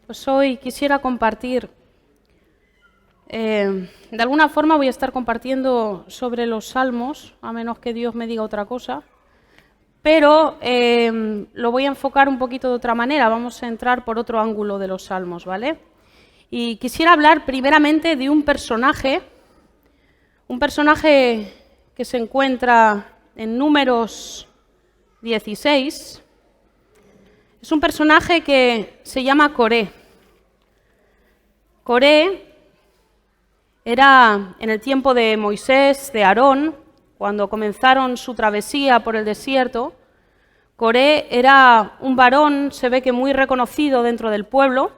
Pues hoy quisiera compartir, de alguna forma voy a estar compartiendo sobre los salmos, a menos que Dios me diga otra cosa, pero lo voy a enfocar un poquito de otra manera, vamos a entrar por otro ángulo de los salmos, ¿vale? Y quisiera hablar primeramente de un personaje que se encuentra en Números 16, es un personaje que se llama Coré. Coré era en el tiempo de Moisés, de Aarón, cuando comenzaron su travesía por el desierto. Coré era un varón, se ve que muy reconocido dentro del pueblo,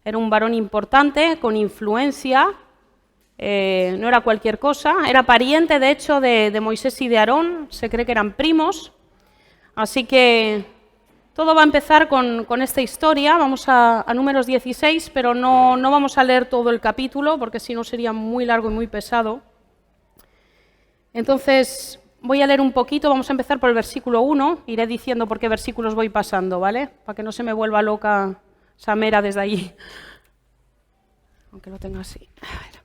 era un varón importante, con influencia, no era cualquier cosa, era pariente de hecho de Moisés y de Aarón, se cree que eran primos, así que todo va a empezar con esta historia. Vamos a Números 16, pero no vamos a leer todo el capítulo, porque si no sería muy largo y muy pesado. Entonces, voy a leer un poquito, vamos a empezar por el versículo 1, iré diciendo por qué versículos voy pasando, ¿vale? Para que no se me vuelva loca Samera desde allí. Aunque lo tenga así. A ver.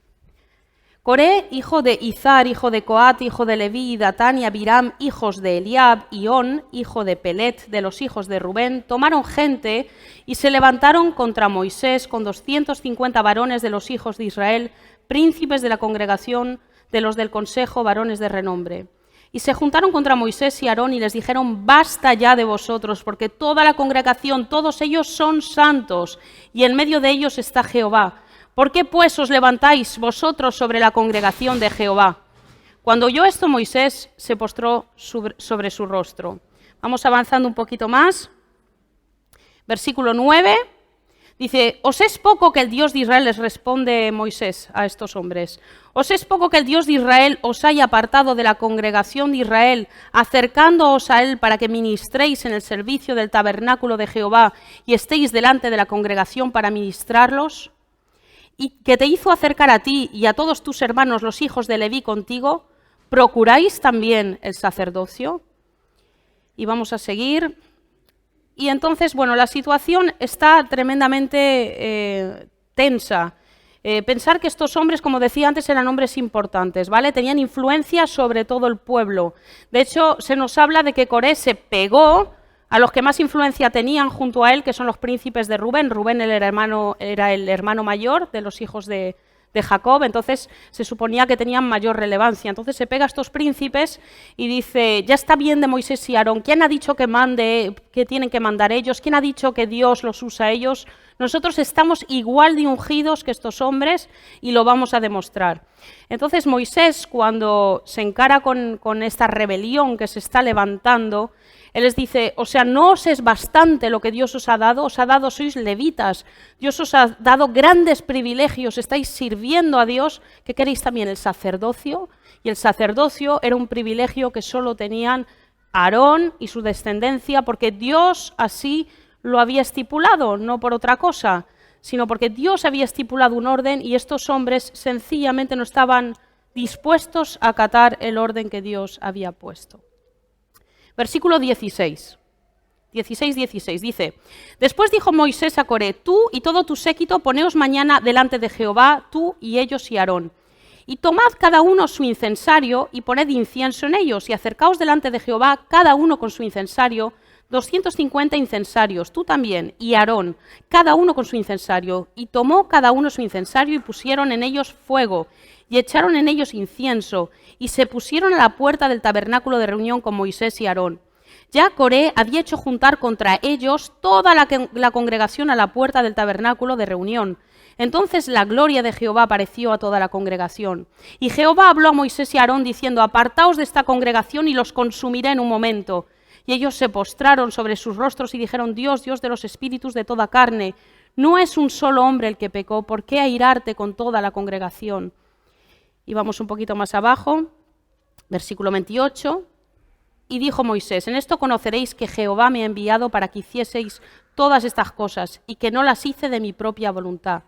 Coré, hijo de Izar, hijo de Coat, hijo de Leví, Datán y Abiram, hijos de Eliab, y On, hijo de Pelet, de los hijos de Rubén, tomaron gente y se levantaron contra Moisés con 250 varones de los hijos de Israel, príncipes de la congregación, de los del consejo, varones de renombre. Y se juntaron contra Moisés y Aarón y les dijeron: basta ya de vosotros, porque toda la congregación, todos ellos son santos, y en medio de ellos está Jehová. ¿Por qué pues os levantáis vosotros sobre la congregación de Jehová? Cuando oyó esto, Moisés se postró sobre su rostro. Vamos avanzando un poquito más. Versículo 9. Dice: ¿os es poco que el Dios de Israel, les responde Moisés a estos hombres, os es poco que el Dios de Israel os haya apartado de la congregación de Israel, acercándoos a él para que ministréis en el servicio del tabernáculo de Jehová y estéis delante de la congregación para ministrarlos? Y que te hizo acercar a ti y a todos tus hermanos, los hijos de Leví, contigo, ¿procuráis también el sacerdocio? Y vamos a seguir. Y entonces, bueno, la situación está tremendamente tensa. Pensar que estos hombres, como decía antes, eran hombres importantes, ¿vale? Tenían influencia sobre todo el pueblo. De hecho, se nos habla de que Coré se pegó a los que más influencia tenían junto a él, que son los príncipes de Rubén. Rubén era el hermano mayor de los hijos de Jacob, entonces se suponía que tenían mayor relevancia. Entonces se pega a estos príncipes y dice: ya está bien de Moisés y Aarón, ¿quién ha dicho que tienen que mandar ellos? ¿Quién ha dicho que Dios los usa a ellos? Nosotros estamos igual de ungidos que estos hombres y lo vamos a demostrar. Entonces Moisés, cuando se encara con esta rebelión que se está levantando, él les dice: o sea, no os es bastante lo que Dios os ha dado, sois levitas, Dios os ha dado grandes privilegios, estáis sirviendo a Dios, ¿qué queréis también? El sacerdocio. Y el sacerdocio era un privilegio que solo tenían Aarón y su descendencia, porque Dios así lo había estipulado, no por otra cosa, sino porque Dios había estipulado un orden y estos hombres sencillamente no estaban dispuestos a acatar el orden que Dios había puesto. Versículo 16, dice: después dijo Moisés a Coré: tú y todo tu séquito poneos mañana delante de Jehová, tú y ellos y Aarón, y tomad cada uno su incensario y poned incienso en ellos, y acercaos delante de Jehová cada uno con su incensario, 250 incensarios, tú también, y Aarón, cada uno con su incensario, y tomó cada uno su incensario y pusieron en ellos fuego, y echaron en ellos incienso, y se pusieron a la puerta del tabernáculo de reunión con Moisés y Aarón. Ya Coré había hecho juntar contra ellos toda la congregación a la puerta del tabernáculo de reunión. Entonces la gloria de Jehová apareció a toda la congregación. Y Jehová habló a Moisés y a Aarón diciendo: apartaos de esta congregación y los consumiré en un momento. Y ellos se postraron sobre sus rostros y dijeron: Dios, Dios de los espíritus de toda carne, no es un solo hombre el que pecó, ¿por qué airarte con toda la congregación? Y vamos un poquito más abajo, versículo 28. Y dijo Moisés: en esto conoceréis que Jehová me ha enviado para que hicieseis todas estas cosas, y que no las hice de mi propia voluntad.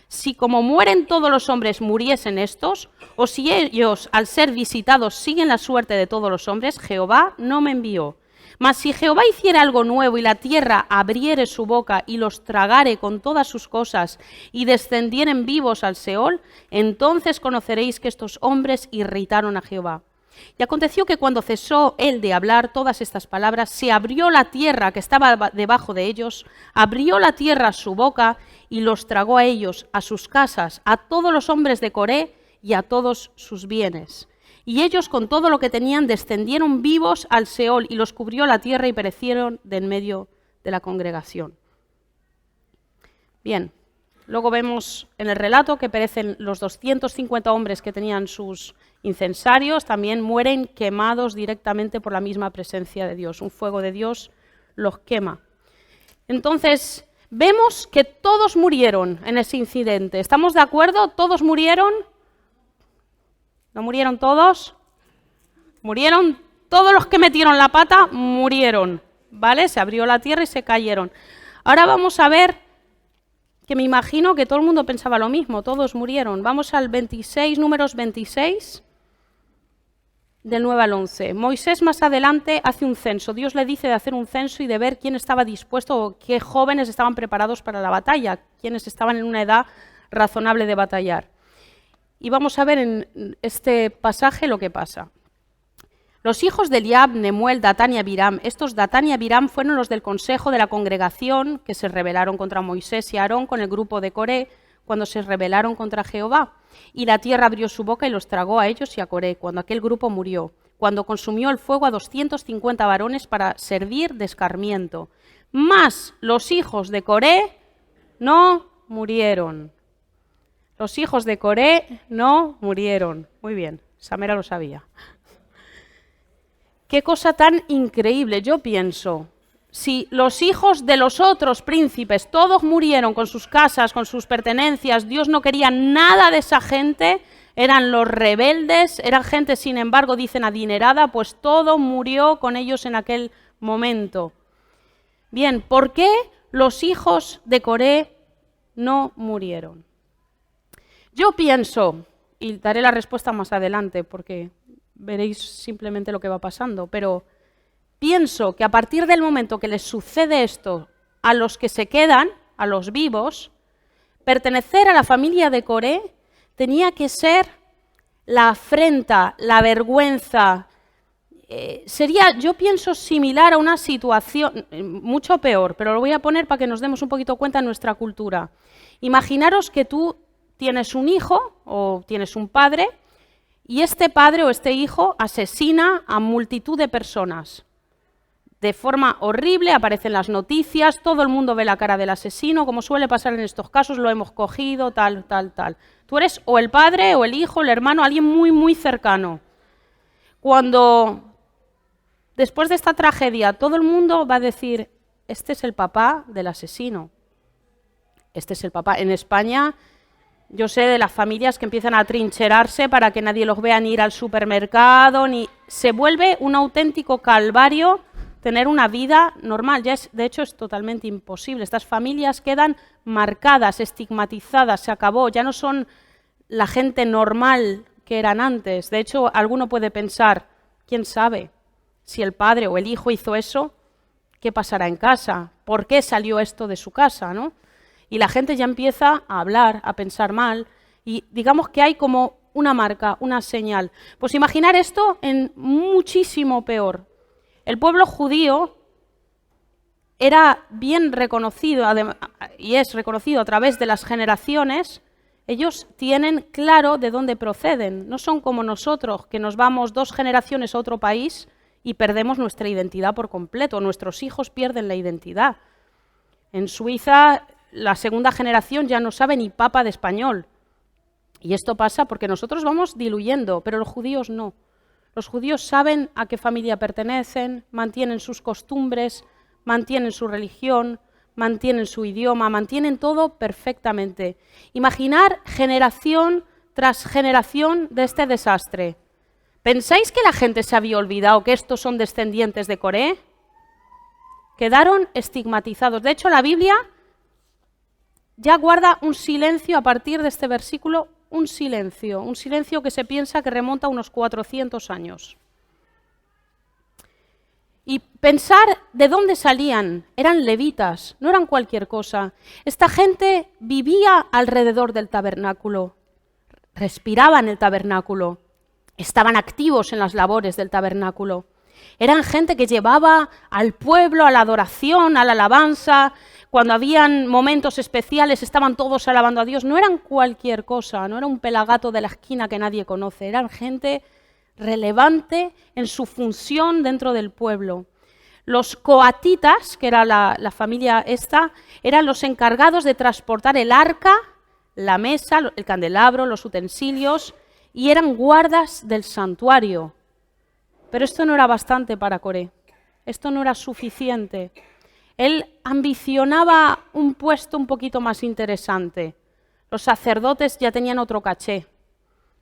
Si como mueren todos los hombres muriesen estos, o si ellos al ser visitados siguen la suerte de todos los hombres, Jehová no me envió. Mas si Jehová hiciera algo nuevo y la tierra abriere su boca y los tragare con todas sus cosas y descendieren vivos al Seol, entonces conoceréis que estos hombres irritaron a Jehová. Y aconteció que cuando cesó él de hablar todas estas palabras, se abrió la tierra que estaba debajo de ellos, abrió la tierra su boca y los tragó a ellos, a sus casas, a todos los hombres de Coré y a todos sus bienes. Y ellos con todo lo que tenían descendieron vivos al Seol y los cubrió la tierra y perecieron de en medio de la congregación. Bien, luego vemos en el relato que perecen los 250 hombres que tenían sus incensarios, también mueren quemados directamente por la misma presencia de Dios. Un fuego de Dios los quema. Entonces, vemos que todos murieron en ese incidente. ¿Estamos de acuerdo? ¿Todos murieron? ¿No murieron todos? Murieron todos los que metieron la pata, murieron, ¿vale? Se abrió la tierra y se cayeron. Ahora vamos a ver, que me imagino que todo el mundo pensaba lo mismo, todos murieron. Vamos al 26, números 26, del 9 al 11. Moisés más adelante hace un censo. Dios le dice de hacer un censo y de ver quién estaba dispuesto o qué jóvenes estaban preparados para la batalla, quiénes estaban en una edad razonable de batallar. Y vamos a ver en este pasaje lo que pasa. Los hijos de Eliab, Nemuel, Datán y Abiram. Estos Datán y Abiram fueron los del consejo de la congregación que se rebelaron contra Moisés y Aarón con el grupo de Coré cuando se rebelaron contra Jehová. Y la tierra abrió su boca y los tragó a ellos y a Coré, cuando aquel grupo murió, cuando consumió el fuego a 250 varones para servir de escarmiento. Mas los hijos de Coré no murieron. Los hijos de Coré no murieron. Muy bien, Samera lo sabía. Qué cosa tan increíble. Yo pienso, si los hijos de los otros príncipes todos murieron con sus casas, con sus pertenencias, Dios no quería nada de esa gente, eran los rebeldes, eran gente, sin embargo, dicen adinerada, pues todo murió con ellos en aquel momento. Bien, ¿por qué los hijos de Coré no murieron? Yo pienso, y daré la respuesta más adelante porque veréis simplemente lo que va pasando, pero pienso que a partir del momento que les sucede esto a los que se quedan, a los vivos, pertenecer a la familia de Coré tenía que ser la afrenta, la vergüenza. Sería, yo pienso, similar a una situación, mucho peor, pero lo voy a poner para que nos demos un poquito cuenta de nuestra cultura. Imaginaros que tú tienes un hijo o tienes un padre y este padre o este hijo asesina a multitud de personas. De forma horrible, aparecen las noticias, todo el mundo ve la cara del asesino, como suele pasar en estos casos, lo hemos cogido, tal, tal, tal. Tú eres o el padre o el hijo, el hermano, alguien muy, muy cercano. Cuando, después de esta tragedia, todo el mundo va a decir, este es el papá del asesino. Este es el papá. En España, yo sé de las familias que empiezan a trincherarse para que nadie los vea ni ir al supermercado, ni se vuelve un auténtico calvario tener una vida normal. Ya es, de hecho, es totalmente imposible. Estas familias quedan marcadas, estigmatizadas, se acabó, ya no son la gente normal que eran antes. De hecho, alguno puede pensar, quién sabe, si el padre o el hijo hizo eso, ¿qué pasará en casa? ¿Por qué salió esto de su casa, no? Y la gente ya empieza a hablar, a pensar mal, y digamos que hay como una marca, una señal. Pues imaginar esto en muchísimo peor. El pueblo judío era bien reconocido, y es reconocido a través de las generaciones. Ellos tienen claro de dónde proceden. No son como nosotros, que nos vamos 2 generaciones a otro país y perdemos nuestra identidad por completo. Nuestros hijos pierden la identidad. En Suiza, la segunda generación ya no sabe ni papa de español. Y esto pasa porque nosotros vamos diluyendo, pero los judíos no. Los judíos saben a qué familia pertenecen, mantienen sus costumbres, mantienen su religión, mantienen su idioma, mantienen todo perfectamente. Imaginar generación tras generación de este desastre. ¿Pensáis que la gente se había olvidado que estos son descendientes de Coré? Quedaron estigmatizados. De hecho, la Biblia ya guarda un silencio a partir de este versículo, un silencio que se piensa que remonta a unos 400 años. Y pensar de dónde salían, eran levitas, no eran cualquier cosa. Esta gente vivía alrededor del tabernáculo, respiraban el tabernáculo, estaban activos en las labores del tabernáculo. Eran gente que llevaba al pueblo a la adoración, a la alabanza. Cuando habían momentos especiales estaban todos alabando a Dios. No eran cualquier cosa, no era un pelagato de la esquina que nadie conoce. Eran gente relevante en su función dentro del pueblo. Los coatitas, que era la familia esta, eran los encargados de transportar el arca, la mesa, el candelabro, los utensilios, y eran guardas del santuario. Pero esto no era bastante para Coré, esto no era suficiente. Él ambicionaba un puesto un poquito más interesante. Los sacerdotes ya tenían otro caché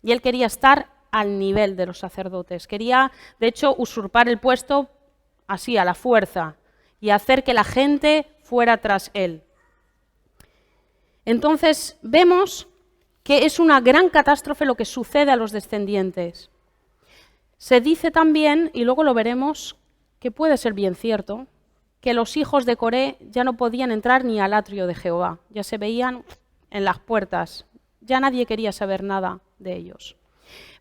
y él quería estar al nivel de los sacerdotes. Quería, de hecho, usurpar el puesto así, a la fuerza, y hacer que la gente fuera tras él. Entonces vemos que es una gran catástrofe lo que sucede a los descendientes. Se dice también, y luego lo veremos, que puede ser bien cierto, que los hijos de Coré ya no podían entrar ni al atrio de Jehová, ya se veían en las puertas, ya nadie quería saber nada de ellos,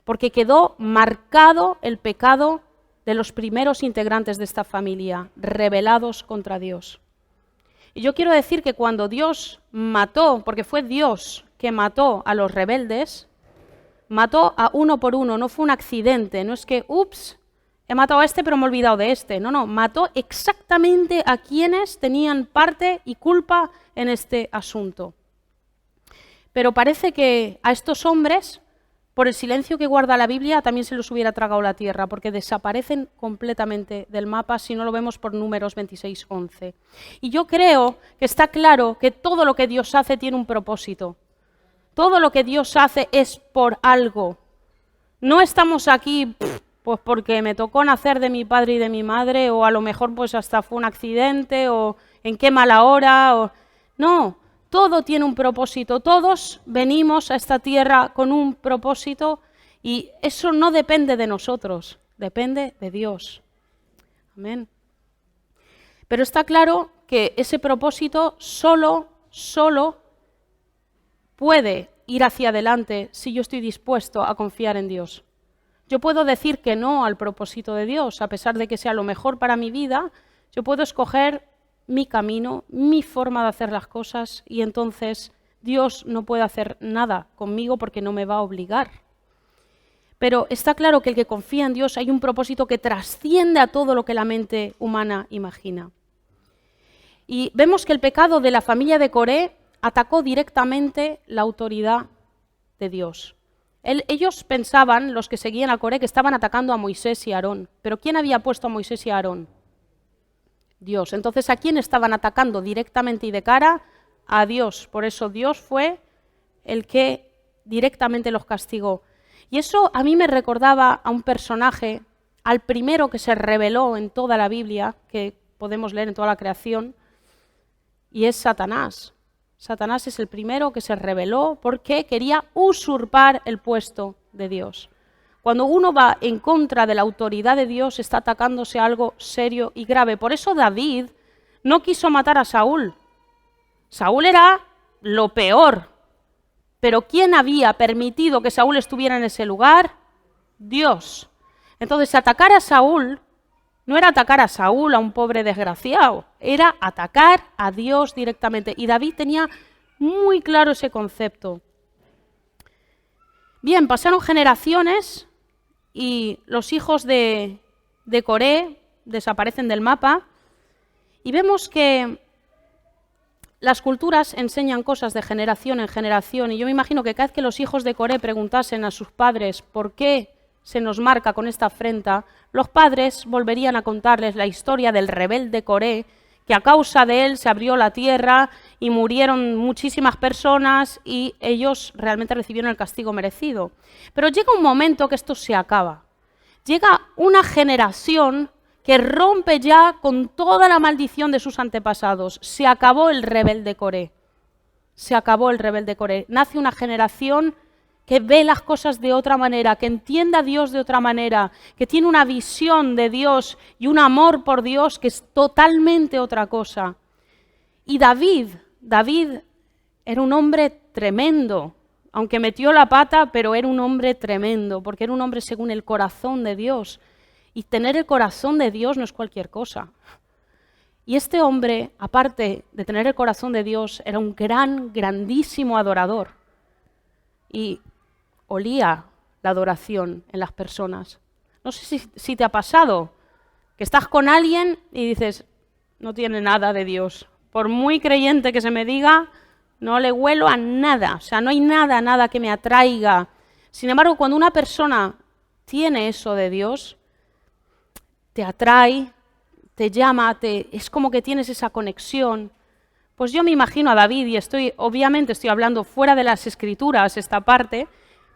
porque quedó marcado el pecado de los primeros integrantes de esta familia, rebelados contra Dios. Y yo quiero decir que cuando Dios mató, porque fue Dios que mató a los rebeldes, mató a uno por uno, no fue un accidente, no es que, ups, he matado a este pero me he olvidado de este. No, mató exactamente a quienes tenían parte y culpa en este asunto. Pero parece que a estos hombres, por el silencio que guarda la Biblia, también se los hubiera tragado la tierra, porque desaparecen completamente del mapa si no lo vemos por Números 26:11. Y yo creo que está claro que todo lo que Dios hace tiene un propósito. Todo lo que Dios hace es por algo. No estamos aquí pues porque me tocó nacer de mi padre y de mi madre, o a lo mejor pues hasta fue un accidente, o en qué mala hora. No, todo tiene un propósito. Todos venimos a esta tierra con un propósito y eso no depende de nosotros, depende de Dios. Amén. Pero está claro que ese propósito solo puede ir hacia adelante si yo estoy dispuesto a confiar en Dios. Yo puedo decir que no al propósito de Dios, a pesar de que sea lo mejor para mi vida. Yo puedo escoger mi camino, mi forma de hacer las cosas, y entonces Dios no puede hacer nada conmigo porque no me va a obligar. Pero está claro que el que confía en Dios hay un propósito que trasciende a todo lo que la mente humana imagina. Y vemos que el pecado de la familia de Coré atacó directamente la autoridad de Dios. Ellos pensaban, los que seguían a Coré, que estaban atacando a Moisés y a Aarón. Pero ¿quién había puesto a Moisés y a Aarón? Dios. Entonces, ¿a quién estaban atacando directamente y de cara? A Dios. Por eso Dios fue el que directamente los castigó. Y eso a mí me recordaba a un personaje, al primero que se reveló en toda la Biblia, que podemos leer en toda la creación, y es Satanás. Satanás es el primero que se rebeló porque quería usurpar el puesto de Dios. Cuando uno va en contra de la autoridad de Dios, está atacándose a algo serio y grave. Por eso David no quiso matar a Saúl. Saúl era lo peor. Pero ¿quién había permitido que Saúl estuviera en ese lugar? Dios. Entonces, atacar a Saúl no era atacar a Saúl, a un pobre desgraciado, era atacar a Dios directamente. Y David tenía muy claro ese concepto. Bien, pasaron generaciones y los hijos de Coré desaparecen del mapa y vemos que las culturas enseñan cosas de generación en generación, y yo me imagino que cada vez que los hijos de Coré preguntasen a sus padres por qué se nos marca con esta afrenta, los padres volverían a contarles la historia del rebelde Coré, que a causa de él se abrió la tierra y murieron muchísimas personas y ellos realmente recibieron el castigo merecido. Pero llega un momento que esto se acaba. Llega una generación que rompe ya con toda la maldición de sus antepasados. Se acabó el rebelde Coré. Se acabó el rebelde Coré. Nace una generación que ve las cosas de otra manera, que entiende a Dios de otra manera, que tiene una visión de Dios y un amor por Dios que es totalmente otra cosa. Y David era un hombre tremendo, aunque metió la pata, pero era un hombre tremendo, porque era un hombre según el corazón de Dios. Y tener el corazón de Dios no es cualquier cosa. Y este hombre, aparte de tener el corazón de Dios, era un grandísimo adorador. Y olía la adoración en las personas. No sé si te ha pasado, que estás con alguien y dices, no tiene nada de Dios. Por muy creyente que se me diga, no le huelo a nada. O sea, no hay nada que me atraiga. Sin embargo, cuando una persona tiene eso de Dios, te atrae, te llama, es como que tienes esa conexión. Pues yo me imagino a David, y obviamente estoy hablando fuera de las Escrituras esta parte,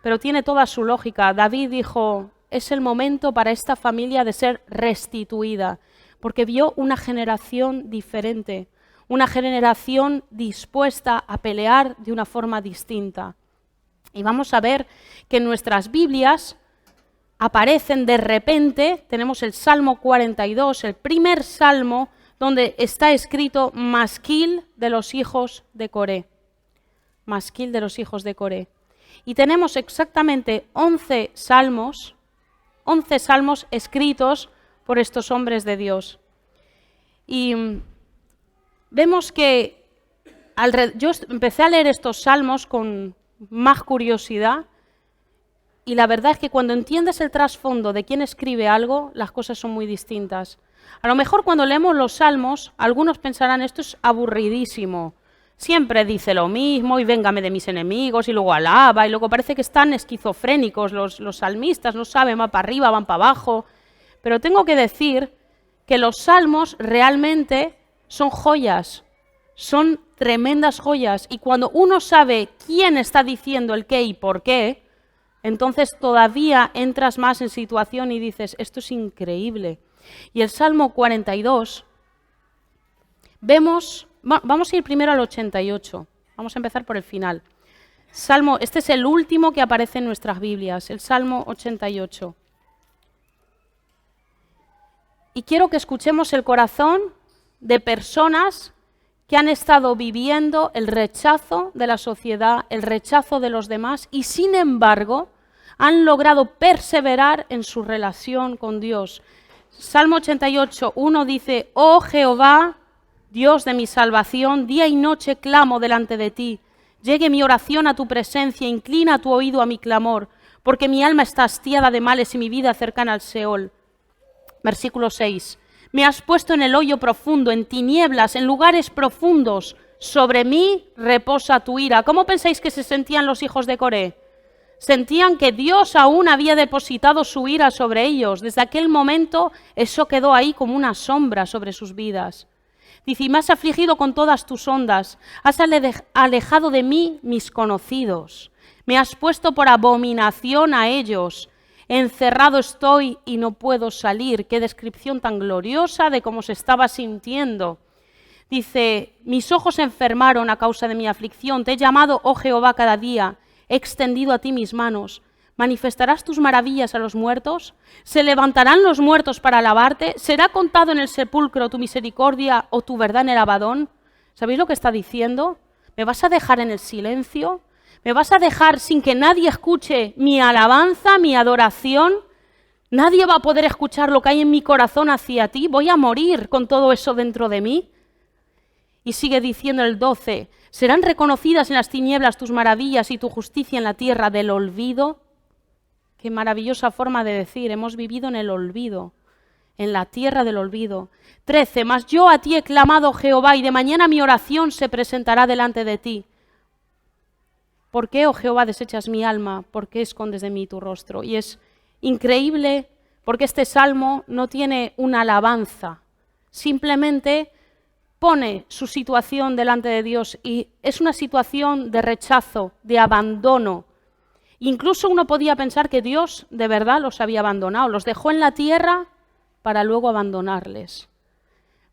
pero tiene toda su lógica. David dijo, es el momento para esta familia de ser restituida, porque vio una generación diferente, una generación dispuesta a pelear de una forma distinta. Y vamos a ver que en nuestras Biblias aparecen de repente, tenemos el Salmo 42, el primer salmo donde está escrito masquil de los hijos de Coré. Masquil de los hijos de Coré. Y tenemos exactamente 11 salmos escritos por estos hombres de Dios. Y vemos que yo empecé a leer estos salmos con más curiosidad. Y la verdad es que cuando entiendes el trasfondo de quién escribe algo, las cosas son muy distintas. A lo mejor cuando leemos los salmos, algunos pensarán, esto es aburridísimo. Siempre dice lo mismo, y véngame de mis enemigos, y luego alaba, y luego parece que están esquizofrénicos los salmistas, no saben, van para arriba, van para abajo. Pero tengo que decir que los salmos realmente son joyas, son tremendas joyas. Y cuando uno sabe quién está diciendo el qué y por qué, entonces todavía entras más en situación y dices, esto es increíble. Y el Salmo 42, vamos a ir primero al 88, vamos a empezar por el final. Este es el último que aparece en nuestras Biblias, el Salmo 88. Y quiero que escuchemos el corazón de personas que han estado viviendo el rechazo de la sociedad, el rechazo de los demás, y sin embargo han logrado perseverar en su relación con Dios. Salmo 88, 1 dice, oh Jehová, Dios de mi salvación, día y noche clamo delante de ti. Llegue mi oración a tu presencia, inclina tu oído a mi clamor, porque mi alma está hastiada de males y mi vida cercana al Seol. Versículo 6. Me has puesto en el hoyo profundo, en tinieblas, en lugares profundos. Sobre mí reposa tu ira. ¿Cómo pensáis que se sentían los hijos de Coré? Sentían que Dios aún había depositado su ira sobre ellos. Desde aquel momento eso quedó ahí como una sombra sobre sus vidas. Dice, y me has afligido con todas tus ondas, has alejado de mí mis conocidos. Me has puesto por abominación a ellos. Encerrado estoy y no puedo salir. Qué descripción tan gloriosa de cómo se estaba sintiendo. Dice, mis ojos se enfermaron a causa de mi aflicción. Te he llamado, oh Jehová, cada día. He extendido a ti mis manos. ¿Manifestarás tus maravillas a los muertos? ¿Se levantarán los muertos para alabarte? ¿Será contado en el sepulcro tu misericordia o tu verdad en el Abadón? ¿Sabéis lo que está diciendo? ¿Me vas a dejar en el silencio? ¿Me vas a dejar sin que nadie escuche mi alabanza, mi adoración? ¿Nadie va a poder escuchar lo que hay en mi corazón hacia ti? ¿Voy a morir con todo eso dentro de mí? Y sigue diciendo el 12, ¿serán reconocidas en las tinieblas tus maravillas y tu justicia en la tierra del olvido? Qué maravillosa forma de decir, hemos vivido en el olvido, en la tierra del olvido. 13, mas yo a ti he clamado, Jehová, y de mañana mi oración se presentará delante de ti. ¿Por qué, oh Jehová, desechas mi alma? ¿Por qué escondes de mí tu rostro? Y es increíble porque este salmo no tiene una alabanza, simplemente pone su situación delante de Dios y es una situación de rechazo, de abandono. Incluso uno podía pensar que Dios de verdad los había abandonado, los dejó en la tierra para luego abandonarles.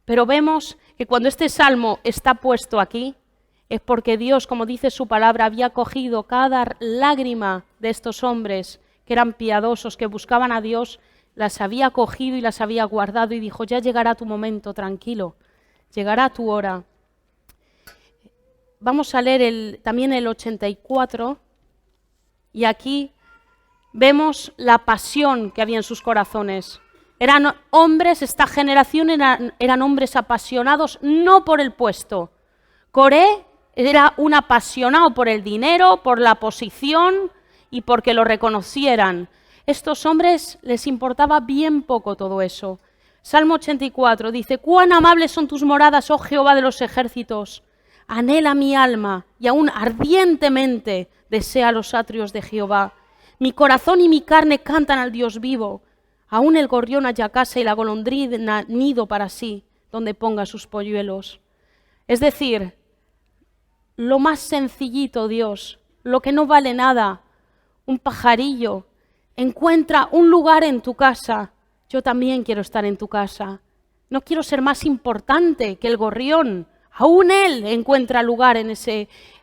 Pero vemos que cuando este salmo está puesto aquí, es porque Dios, como dice su palabra, había cogido cada lágrima de estos hombres que eran piadosos, que buscaban a Dios, las había cogido y las había guardado y dijo, ya llegará tu momento, tranquilo, llegará tu hora. Vamos a leer también el 84 y aquí vemos la pasión que había en sus corazones. Eran hombres, esta generación eran hombres apasionados no por el puesto. Coré era un apasionado por el dinero, por la posición y porque lo reconocieran. Estos hombres les importaba bien poco todo eso. Salmo 84 dice, cuán amables son tus moradas, oh Jehová de los ejércitos. Anhela mi alma y aún ardientemente desea los atrios de Jehová. Mi corazón y mi carne cantan al Dios vivo. Aún el gorrión halla casa y la golondrina nido para sí, donde ponga sus polluelos. Es decir, lo más sencillito, Dios, lo que no vale nada, un pajarillo, encuentra un lugar en tu casa. Yo también quiero estar en tu casa. No quiero ser más importante que el gorrión. Aún él encuentra lugar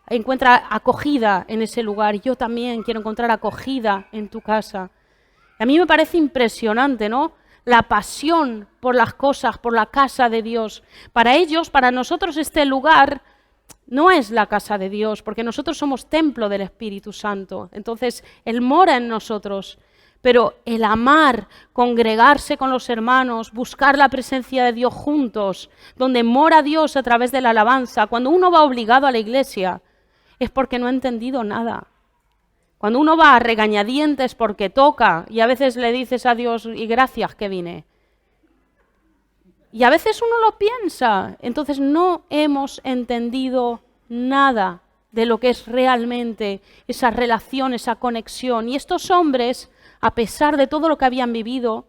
encuentra acogida en ese lugar. Yo también quiero encontrar acogida en tu casa. A mí me parece impresionante, ¿no? La pasión por las cosas, por la casa de Dios. Para ellos, para nosotros este lugar no es la casa de Dios, porque nosotros somos templo del Espíritu Santo. Entonces, Él mora en nosotros. Pero el amar, congregarse con los hermanos, buscar la presencia de Dios juntos, donde mora Dios a través de la alabanza, cuando uno va obligado a la iglesia, es porque no ha entendido nada. Cuando uno va a regañadientes porque toca y a veces le dices a Dios, y gracias que vine. Y a veces uno lo piensa, entonces no hemos entendido nada de lo que es realmente esa relación, esa conexión. Y estos hombres, a pesar de todo lo que habían vivido,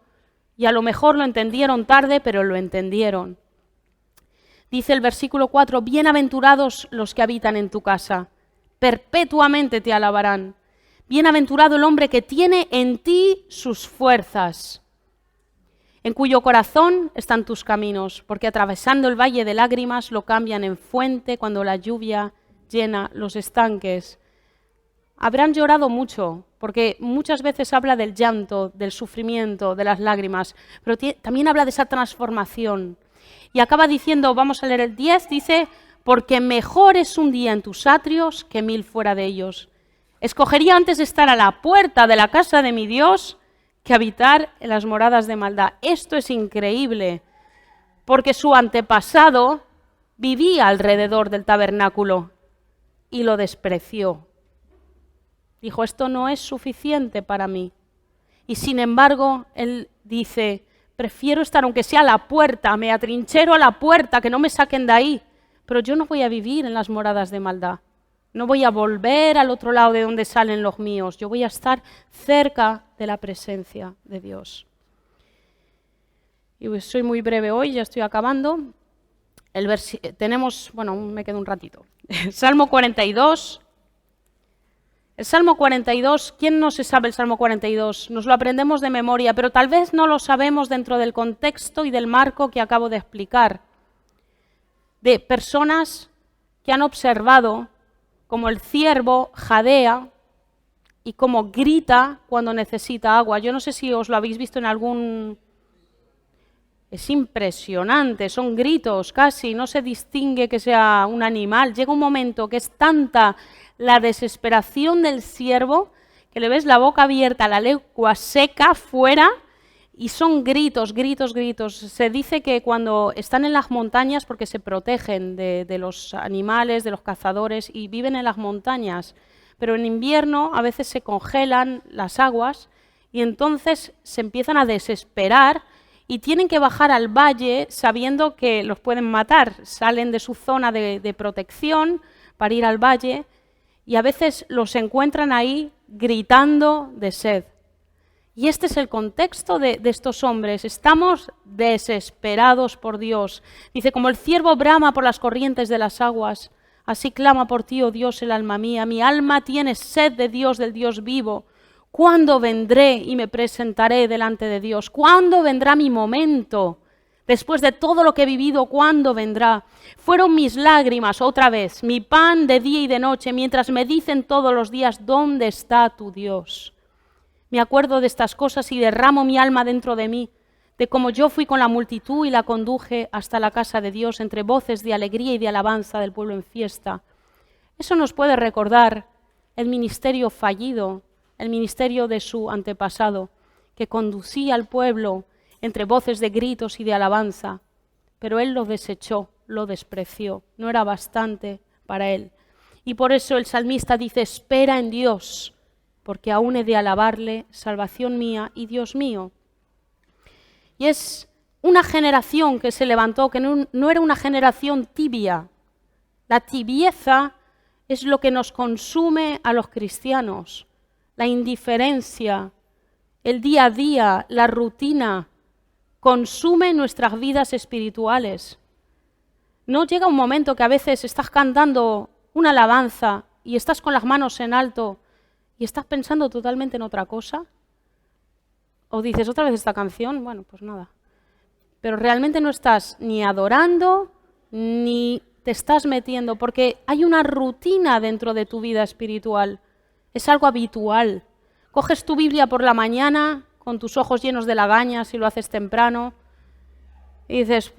y a lo mejor lo entendieron tarde, pero lo entendieron. Dice el versículo 4, bienaventurados los que habitan en tu casa, perpetuamente te alabarán. Bienaventurado el hombre que tiene en ti sus fuerzas, en cuyo corazón están tus caminos, porque atravesando el valle de lágrimas lo cambian en fuente cuando la lluvia llena los estanques. Habrán llorado mucho, porque muchas veces habla del llanto, del sufrimiento, de las lágrimas, pero también habla de esa transformación. Y acaba diciendo, vamos a leer el 10, dice, porque mejor es un día en tus atrios que 1000 fuera de ellos. Escogería antes estar a la puerta de la casa de mi Dios que habitar en las moradas de maldad. Esto es increíble, porque su antepasado vivía alrededor del tabernáculo y lo despreció. Dijo, esto no es suficiente para mí. Y sin embargo, él dice, prefiero estar aunque sea a la puerta, me atrinchero a la puerta, que no me saquen de ahí, pero yo no voy a vivir en las moradas de maldad. No voy a volver al otro lado de donde salen los míos. Yo voy a estar cerca de la presencia de Dios. Y soy muy breve hoy, ya estoy acabando. Me quedo un ratito. Salmo 42. El Salmo 42, ¿quién no se sabe el Salmo 42? Nos lo aprendemos de memoria, pero tal vez no lo sabemos dentro del contexto y del marco que acabo de explicar. De personas que han observado como el ciervo jadea y como grita cuando necesita agua. Yo no sé si os lo habéis visto en algún... Es impresionante, son gritos casi, no se distingue que sea un animal. Llega un momento que es tanta la desesperación del ciervo que le ves la boca abierta, la lengua seca fuera y son gritos, gritos, gritos. Se dice que cuando están en las montañas, porque se protegen de los animales, de los cazadores y viven en las montañas, pero en invierno a veces se congelan las aguas y entonces se empiezan a desesperar y tienen que bajar al valle sabiendo que los pueden matar. Salen de su zona de protección para ir al valle y a veces los encuentran ahí gritando de sed. Y este es el contexto de estos hombres. Estamos desesperados por Dios. Dice, como el ciervo brama por las corrientes de las aguas, así clama por ti, oh Dios, el alma mía. Mi alma tiene sed de Dios, del Dios vivo. ¿Cuándo vendré y me presentaré delante de Dios? ¿Cuándo vendrá mi momento Después de todo lo que he vivido, ¿cuándo vendrá? Fueron mis lágrimas, otra vez, mi pan de día y de noche, mientras me dicen todos los días, ¿dónde está tu Dios? Me acuerdo de estas cosas y derramo mi alma dentro de mí, de cómo yo fui con la multitud y la conduje hasta la casa de Dios entre voces de alegría y de alabanza del pueblo en fiesta. Eso nos puede recordar el ministerio fallido, el ministerio de su antepasado, que conducía al pueblo entre voces de gritos y de alabanza, pero él lo desechó, lo despreció, no era bastante para él. Y por eso el salmista dice, espera en Dios, porque aún he de alabarle, salvación mía y Dios mío. Y es una generación que se levantó, que no era una generación tibia. La tibieza es lo que nos consume a los cristianos, la indiferencia, el día a día, la rutina, consume nuestras vidas espirituales. ¿No llega un momento que a veces estás cantando una alabanza y estás con las manos en alto y estás pensando totalmente en otra cosa? ¿O dices otra vez esta canción? Bueno, pues nada. Pero realmente no estás ni adorando ni te estás metiendo, porque hay una rutina dentro de tu vida espiritual. Es algo habitual. Coges tu Biblia por la mañana con tus ojos llenos de lagañas si lo haces temprano y dices,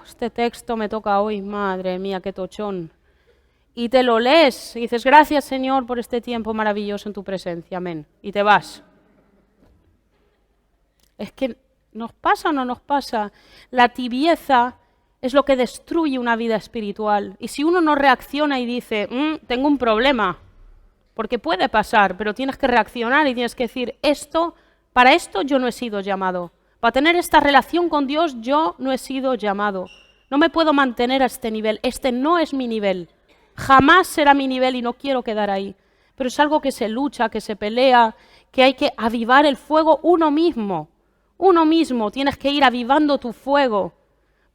este texto me toca hoy, madre mía, qué tochón. Y te lo lees y dices, gracias Señor por este tiempo maravilloso en tu presencia, amén. Y te vas. Es que ¿nos pasa o no nos pasa? La tibieza es lo que destruye una vida espiritual. Y si uno no reacciona y dice, tengo un problema, porque puede pasar, pero tienes que reaccionar y tienes que decir, para esto yo no he sido llamado. Para tener esta relación con Dios yo no he sido llamado. No me puedo mantener a este nivel. Este no es mi nivel. Jamás será mi nivel y no quiero quedar ahí. Pero es algo que se lucha, que se pelea, que hay que avivar el fuego uno mismo. Uno mismo, tienes que ir avivando tu fuego,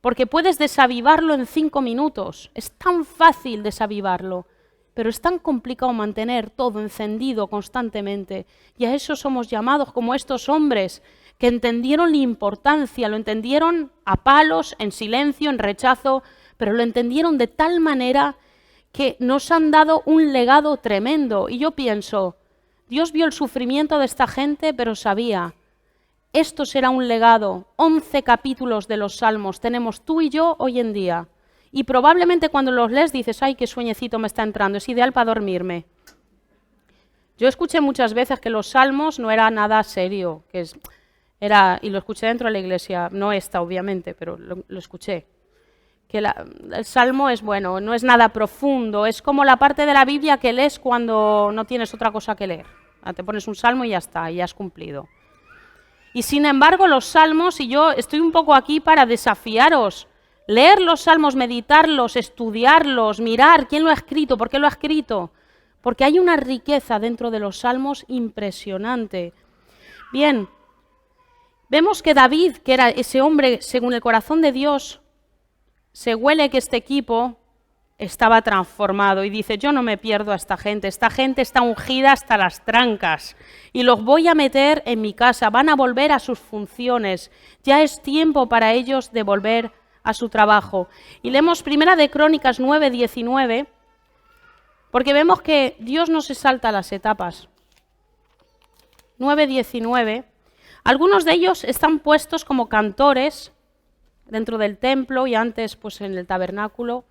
porque puedes desavivarlo en 5 minutos. Es tan fácil desavivarlo, pero es tan complicado mantener todo encendido constantemente. Y a eso somos llamados como estos hombres que entendieron la importancia, lo entendieron a palos, en silencio, en rechazo, pero lo entendieron de tal manera que nos han dado un legado tremendo. Y yo pienso, Dios vio el sufrimiento de esta gente, pero sabía, esto será un legado. 11 capítulos de los Salmos tenemos tú y yo hoy en día. Y probablemente cuando los lees dices, ay, qué sueñecito me está entrando, es ideal para dormirme. Yo escuché muchas veces que los Salmos no era nada serio, y lo escuché dentro de la iglesia, no esta obviamente, pero lo escuché. Que el Salmo es bueno, no es nada profundo, es como la parte de la Biblia que lees cuando no tienes otra cosa que leer. Te pones un Salmo y ya está, y ya has cumplido. Y sin embargo los Salmos, y yo estoy un poco aquí para desafiaros, leer los Salmos, meditarlos, estudiarlos, mirar quién lo ha escrito, por qué lo ha escrito, porque hay una riqueza dentro de los Salmos impresionante. Bien, vemos que David, que era ese hombre según el corazón de Dios, se huele que este equipo estaba transformado y dice, yo no me pierdo a esta gente está ungida hasta las trancas y los voy a meter en mi casa, van a volver a sus funciones, ya es tiempo para ellos de volver a su trabajo. Y leemos Primera de Crónicas 9:19, porque vemos que Dios no se salta las etapas. 9:19, algunos de ellos están puestos como cantores dentro del templo y antes pues en el tabernáculo,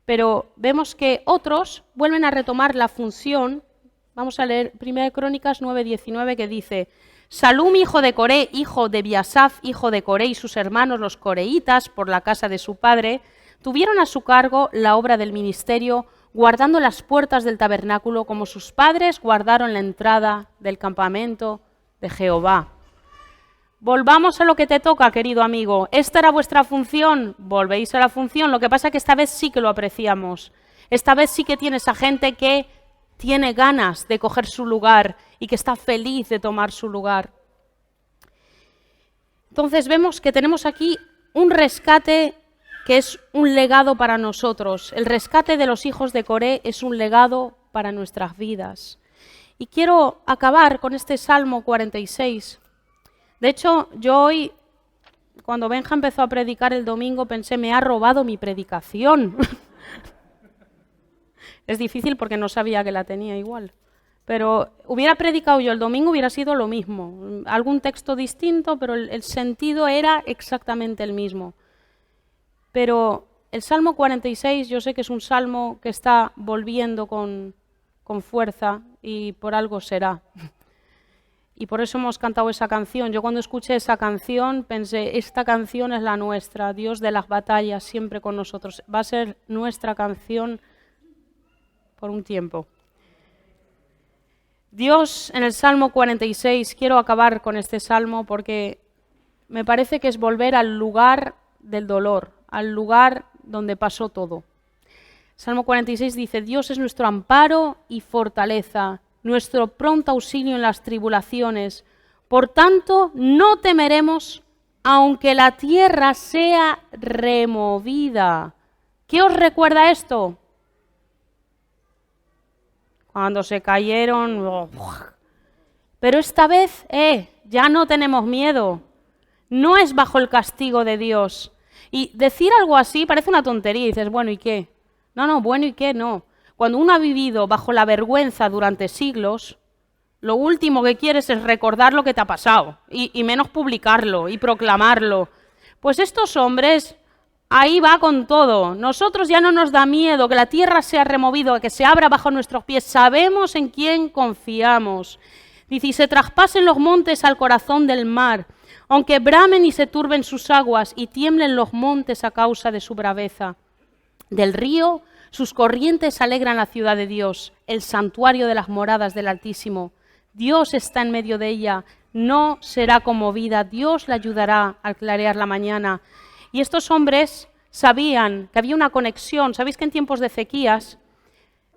pero vemos que otros vuelven a retomar la función. Vamos a leer 1 Crónicas 9:19 que dice, Salum, hijo de Coré, hijo de Biasaf, hijo de Coré y sus hermanos los coreitas, por la casa de su padre, tuvieron a su cargo la obra del ministerio, guardando las puertas del tabernáculo como sus padres guardaron la entrada del campamento de Jehová. Volvamos a lo que te toca, querido amigo. ¿Esta era vuestra función? Volvéis a la función. Lo que pasa es que esta vez sí que lo apreciamos. Esta vez sí que tienes a gente que tiene ganas de coger su lugar y que está feliz de tomar su lugar. Entonces vemos que tenemos aquí un rescate que es un legado para nosotros. El rescate de los hijos de Coré es un legado para nuestras vidas. Y quiero acabar con este Salmo 46. De hecho, yo hoy cuando Benja empezó a predicar el domingo pensé, me ha robado mi predicación. Es difícil porque no sabía que la tenía igual. Pero hubiera predicado yo el domingo, hubiera sido lo mismo. Algún texto distinto, pero el sentido era exactamente el mismo. Pero el Salmo 46 yo sé que es un salmo que está volviendo con fuerza y por algo será. Y por eso hemos cantado esa canción. Yo cuando escuché esa canción pensé, esta canción es la nuestra, Dios de las batallas siempre con nosotros. Va a ser nuestra canción por un tiempo. Dios en el Salmo 46, quiero acabar con este salmo porque me parece que es volver al lugar del dolor, al lugar donde pasó todo. Salmo 46 dice, Dios es nuestro amparo y fortaleza, nuestro pronto auxilio en las tribulaciones. Por tanto, no temeremos, aunque la tierra sea removida. ¿Qué os recuerda esto? Cuando se cayeron. Pero esta vez, ya no tenemos miedo. No es bajo el castigo de Dios. Y decir algo así parece una tontería. Y dices, bueno, ¿y qué? No, bueno, ¿y qué? No. Cuando uno ha vivido bajo la vergüenza durante siglos, lo último que quieres es recordar lo que te ha pasado. Y menos publicarlo y proclamarlo. Pues estos hombres, ahí va con todo. Nosotros ya no nos da miedo que la tierra sea removida, que se abra bajo nuestros pies. Sabemos en quién confiamos. Dice, y se traspasen los montes al corazón del mar, aunque bramen y se turben sus aguas y tiemblen los montes a causa de su braveza. Del río, sus corrientes alegran la ciudad de Dios, el santuario de las moradas del Altísimo. Dios está en medio de ella, no será conmovida, Dios la ayudará al clarear la mañana. Y estos hombres sabían que había una conexión. ¿Sabéis que en tiempos de sequías,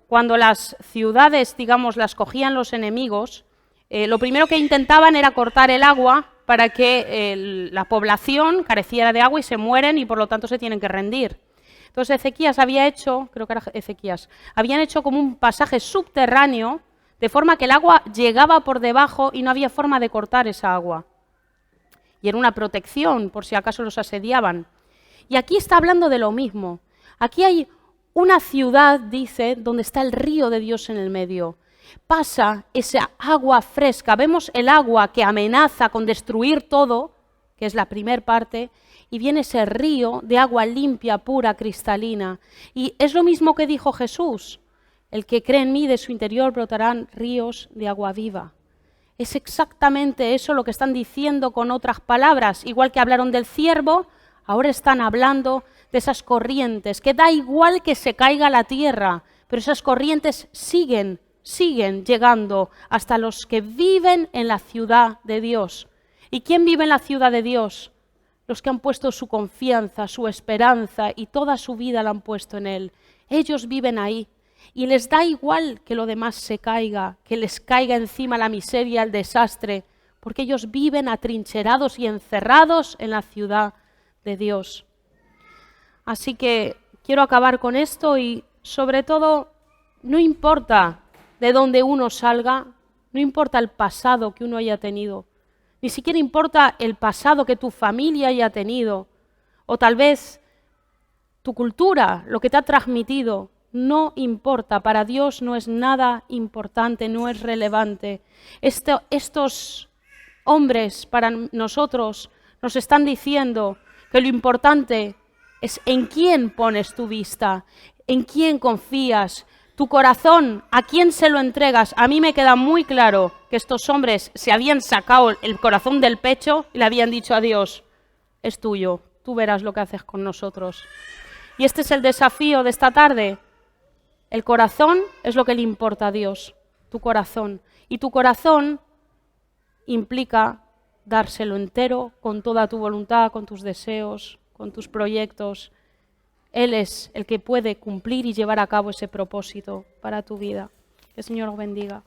cuando las ciudades, digamos, las cogían los enemigos, lo primero que intentaban era cortar el agua para que la población careciera de agua y se mueren y por lo tanto se tienen que rendir? Entonces Ezequías había hecho, creo que era Ezequías, habían hecho como un pasaje subterráneo, de forma que el agua llegaba por debajo y no había forma de cortar esa agua. Y era una protección por si acaso los asediaban. Y aquí está hablando de lo mismo. Aquí hay una ciudad, dice, donde está el río de Dios en el medio. Pasa esa agua fresca, vemos el agua que amenaza con destruir todo, que es la primer parte, y viene ese río de agua limpia, pura, cristalina. Y es lo mismo que dijo Jesús, el que cree en mí, de su interior brotarán ríos de agua viva. Es exactamente eso lo que están diciendo con otras palabras. Igual que hablaron del ciervo, ahora están hablando de esas corrientes, que da igual que se caiga la tierra, pero esas corrientes siguen llegando hasta los que viven en la ciudad de Dios. ¿Y quién vive en la ciudad de Dios? Los que han puesto su confianza, su esperanza y toda su vida la han puesto en Él. Ellos viven ahí. Y les da igual que lo demás se caiga, que les caiga encima la miseria, el desastre, porque ellos viven atrincherados y encerrados en la ciudad de Dios. Así que quiero acabar con esto y sobre todo, no importa de dónde uno salga, no importa el pasado que uno haya tenido, ni siquiera importa el pasado que tu familia haya tenido, o tal vez tu cultura, lo que te ha transmitido. No importa, para Dios no es nada importante, no es relevante. Estos hombres para nosotros nos están diciendo que lo importante es en quién pones tu vista, en quién confías, tu corazón, a quién se lo entregas. A mí me queda muy claro que estos hombres se habían sacado el corazón del pecho y le habían dicho a Dios, es tuyo, tú verás lo que haces con nosotros. Y este es el desafío de esta tarde. El corazón es lo que le importa a Dios, tu corazón. Y tu corazón implica dárselo entero con toda tu voluntad, con tus deseos, con tus proyectos. Él es el que puede cumplir y llevar a cabo ese propósito para tu vida. Que el Señor os bendiga.